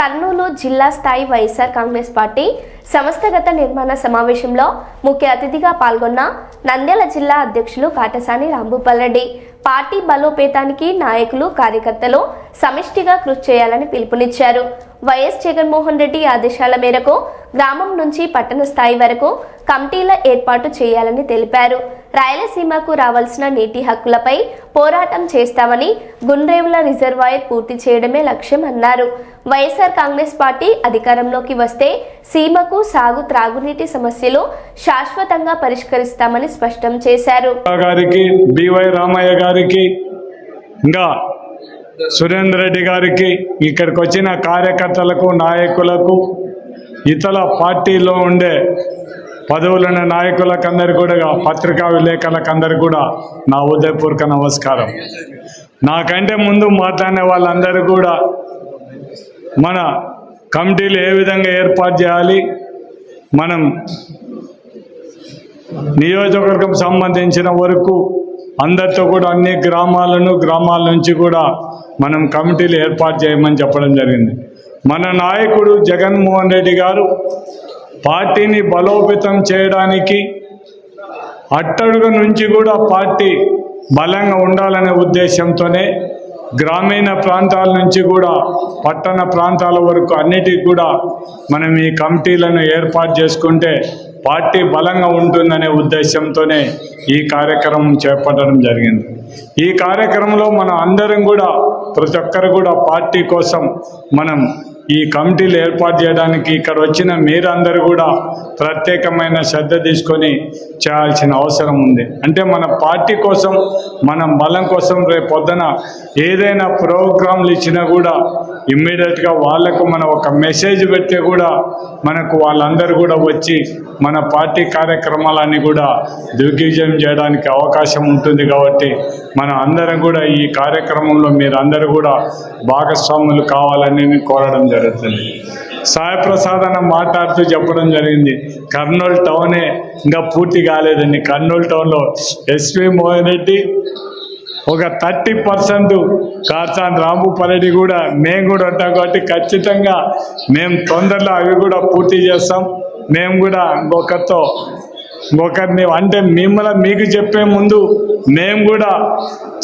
కర్నూలు జిల్లా స్థాయి వైఎస్ఆర్ కాంగ్రెస్ పార్టీ సంస్థాగత నిర్మాణ సమావేశంలో ముఖ్య అతిథిగా పాల్గొన్న నంద్యాల జిల్లా అధ్యక్షులు కాటసాని రాంభూపాల్రెడ్డి పార్టీ బలోపేతానికి నాయకులు కార్యకర్తలు సమిష్టిగా కృషి చేయాలని పిలుపునిచ్చారు. వైఎస్ జగన్మోహన్ రెడ్డి ఆదేశాల మేరకు గ్రామం నుంచి పట్టణ స్థాయి వరకు కమిటీల ఏర్పాటు చేయాలని తెలిపారు. రాయలసీమకు రావాల్సిన నీటి హక్కులపై పోరాటం చేస్తామని, గుండ్రేవుల రిజర్వాయర్ పూర్తి చేయడమే లక్ష్యం అన్నారు. వైఎస్ఆర్ కాంగ్రెస్ పార్టీ అధికారంలోకి వస్తే సీమకు సాగు త్రాగునీటి సమస్యలు శాశ్వతంగా పరిష్కరిస్తామని స్పష్టం చేశారు. రామయ్య గారికి ఇంకా సురేందర్ రెడ్డి గారికి, ఇక్కడికి వచ్చిన కార్యకర్తలకు, నాయకులకు, ఇతర పార్టీలో ఉండే పదవులున్న నాయకులకందరికీ కూడా, పత్రికా విలేకరులకందరికీ కూడా నా హృదయపూర్వక నమస్కారం. నాకంటే ముందు మాట్లాడిన వాళ్ళందరూ కూడా మన కమిటీలు ఏ విధంగా ఏర్పాటు చేయాలి, మనం నియోజకవర్గం సంబంధించిన వరకు అందరితో కూడా అన్ని గ్రామాల నుంచి కూడా మనం కమిటీలు ఏర్పాటు చేయమని చెప్పడం జరిగింది. మన నాయకుడు జగన్మోహన్ రెడ్డి గారు పార్టీని బలోపేతం చేయడానికి అట్టడుగు నుంచి కూడా పార్టీ బలంగా ఉండాలనే ఉద్దేశంతోనే గ్రామీణ ప్రాంతాల నుంచి కూడా పట్టణ ప్రాంతాల వరకు అన్నిటికీ కూడా మనం ఈ కమిటీలను ఏర్పాటు చేసుకుంటే పార్టీ బలంగా ఉంటుందనే ఉద్దేశంతోనే ఈ కార్యక్రమం చేపట్టడం జరిగింది. ఈ కార్యక్రమంలో మనం అందరం కూడా, ప్రతి ఒక్కరు కూడా పార్టీ కోసం మనం ఈ కమిటీలు ఏర్పాటు చేయడానికి ఇక్కడ వచ్చిన మీరందరూ కూడా ప్రత్యేకమైన శ్రద్ధ తీసుకొని చేయాల్సిన అవసరం ఉంది. అంటే మన పార్టీ కోసం, మన బలం కోసం రేపు పొద్దున ఏదైనా ప్రోగ్రాంలు ఇచ్చినా కూడా ఇమ్మీడియట్గా వాళ్ళకు మనం ఒక మెసేజ్ పెడితే కూడా మనకు వాళ్ళందరూ కూడా వచ్చి మన పార్టీ కార్యక్రమాలన్నీ కూడా దిగ్విజయం చేయడానికి అవకాశం ఉంటుంది. కాబట్టి మన అందరం కూడా ఈ కార్యక్రమంలో మీరందరూ కూడా భాగస్వాములు కావాలని కోరడం జరుగుతుంది. సాయిప్రసాద్ అన్న మాట్లాడుతూ చెప్పడం జరిగింది, కర్నూలు టౌనే ఇంకా పూర్తి కాలేదండి. కర్నూలు టౌన్లో ఎస్వి మోహన్ రెడ్డి ఒక 30% కాటసాని రాంభూపాల్రెడ్డి కూడా మేము కూడా ఉంటాం. కాబట్టి ఖచ్చితంగా మేము తొందరలో అవి కూడా పూర్తి చేస్తాం. మేము కూడా ఇంకొకరిని అంటే మీకు చెప్పే ముందు మేము కూడా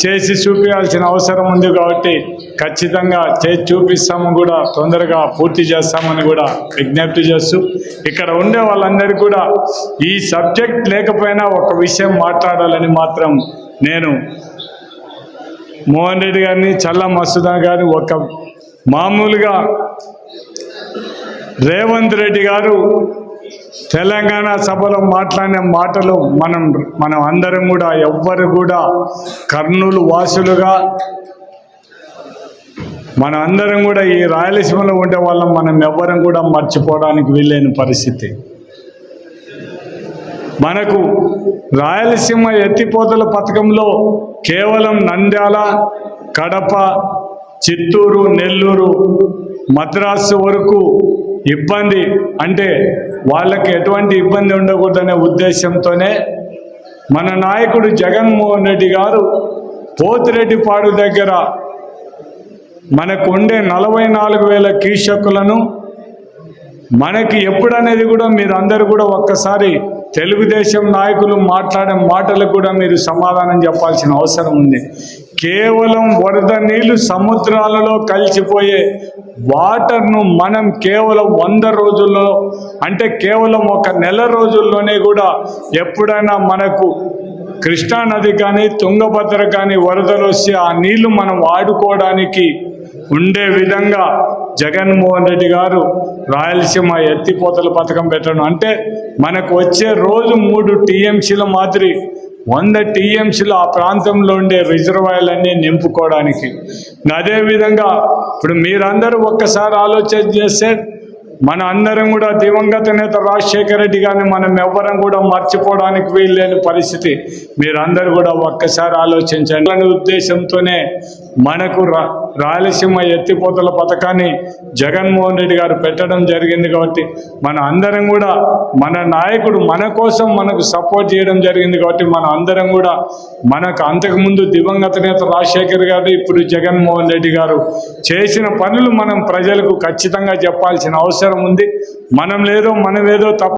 చేసి చూపించాల్సిన అవసరం ఉంది. కాబట్టి ఖచ్చితంగా చేసి చూపిస్తాము, కూడా తొందరగా పూర్తి చేస్తామని కూడా విజ్ఞప్తి చేస్తూ, ఇక్కడ ఉండే వాళ్ళందరికీ కూడా ఈ సబ్జెక్ట్ లేకపోయినా ఒక విషయం మాట్లాడాలని మాత్రం నేను మోహన్ రెడ్డి గారిని, చల్లా మసూదన్ గారిని, ఒక మామూలుగా రేవంత్ రెడ్డి గారు తెలంగాణ సభలో మాట్లాడిన మాటలు మనం అందరం కూడా ఎవ్వరు కూడా కర్నూలు వాసులుగా మన అందరం కూడా ఈ రాయలసీమలో ఉండే వాళ్ళం మనం ఎవ్వరం కూడా మర్చిపోవడానికి వీలైన పరిస్థితి. మనకు రాయలసీమ ఎత్తిపోతల పథకంలో కేవలం నంద్యాల, కడప, చిత్తూరు, నెల్లూరు, మద్రాసు వరకు ఇబ్బంది, అంటే వాళ్ళకి ఎటువంటి ఇబ్బంది ఉండకూడదనే ఉద్దేశంతోనే మన నాయకుడు జగన్మోహన్ రెడ్డి గారు పోతిరెడ్డిపాడు దగ్గర మనకు ఉండే 44,000 క్యూసెక్కులను మనకి ఎప్పుడనేది కూడా మీరు అందరూ కూడా ఒక్కసారి తెలుగుదేశం నాయకులు మాట్లాడే మాటలకు కూడా మీరు సమాధానం చెప్పాల్సిన అవసరం ఉంది. కేవలం వరద నీళ్లు సముద్రాలలో కలిసిపోయే వాటర్ను మనం కేవలం 100 రోజుల్లో, అంటే కేవలం ఒక నెల రోజుల్లోనే కూడా ఎప్పుడైనా మనకు కృష్ణా నది కానీ తుంగభద్ర కానీ వరదలు వస్తే ఆ నీళ్లు మనం వాడుకోవడానికి ఉండే విధంగా జగన్మోహన్ రెడ్డి గారు రాయలసీమ ఎత్తిపోతల పథకం పెట్టడం, అంటే మనకు వచ్చే రోజు 3 TMCల మాదిరి 100 TMCలు ఆ ప్రాంతంలో ఉండే రిజర్వాయర్లన్నీ నింపుకోవడానికి. అదేవిధంగా ఇప్పుడు మీరందరూ ఒక్కసారి ఆలోచన చేస్తే మన అందరం కూడా దివంగత నేత రాజశేఖర రెడ్డి గారిని మనం ఎవ్వరం కూడా మర్చిపోవడానికి వీల్లేని పరిస్థితి. మీరందరూ కూడా ఒక్కసారి ఆలోచించండి. అనే ఉద్దేశంతోనే మనకు రాయలసీమ ఎత్తిపోతల పథకాన్ని జగన్మోహన్ రెడ్డి గారు పెట్టడం జరిగింది. కాబట్టి మన అందరం కూడా మన నాయకుడు మన కోసం మనకు సపోర్ట్ చేయడం జరిగింది. కాబట్టి మన అందరం కూడా మనకు అంతకుముందు దివంగత నేత రాజశేఖర్ గారు, ఇప్పుడు జగన్మోహన్ రెడ్డి గారు చేసిన పనులు మనం ప్రజలకు ఖచ్చితంగా చెప్పాల్సిన అవసరం ఉంది. మనమేదో తప్పు